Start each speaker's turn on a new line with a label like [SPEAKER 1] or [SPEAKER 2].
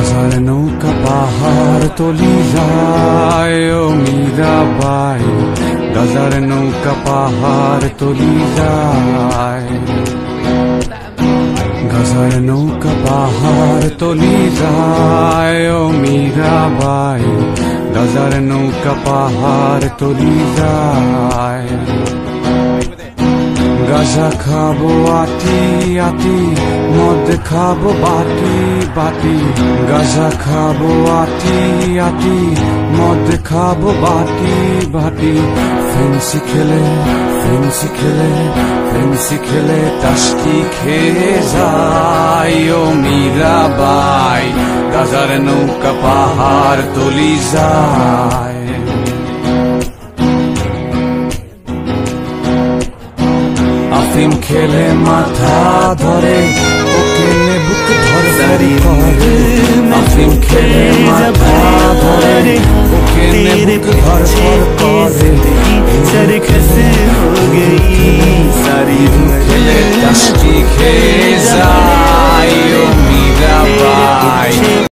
[SPEAKER 1] গাজার নৌকা পাহাড় তলি যায় ও মীরাবাই, গাজার নৌকা পাহাড় তলি যায়, গাজার নৌকা পাহাড় তলি যায় ও মীরাবাই, গাজার নৌকা পাহাড় তলি যায়। গাজা খাবো আটি আটি, মদ খাবো বাটি বাটি, গাজা খাবো আটি আটি, মদ খাবো বাটি বাটি। ফেন্সি খেলে ফেন্সি খেলে ফেন্সি খেলে টাস্কি খেয়ে যাই ও মীরাবাই, গাজার নৌকা পাহাড় তলি যায়। আফিম খেলে মাথা ধরে, ওকে বুক ধরে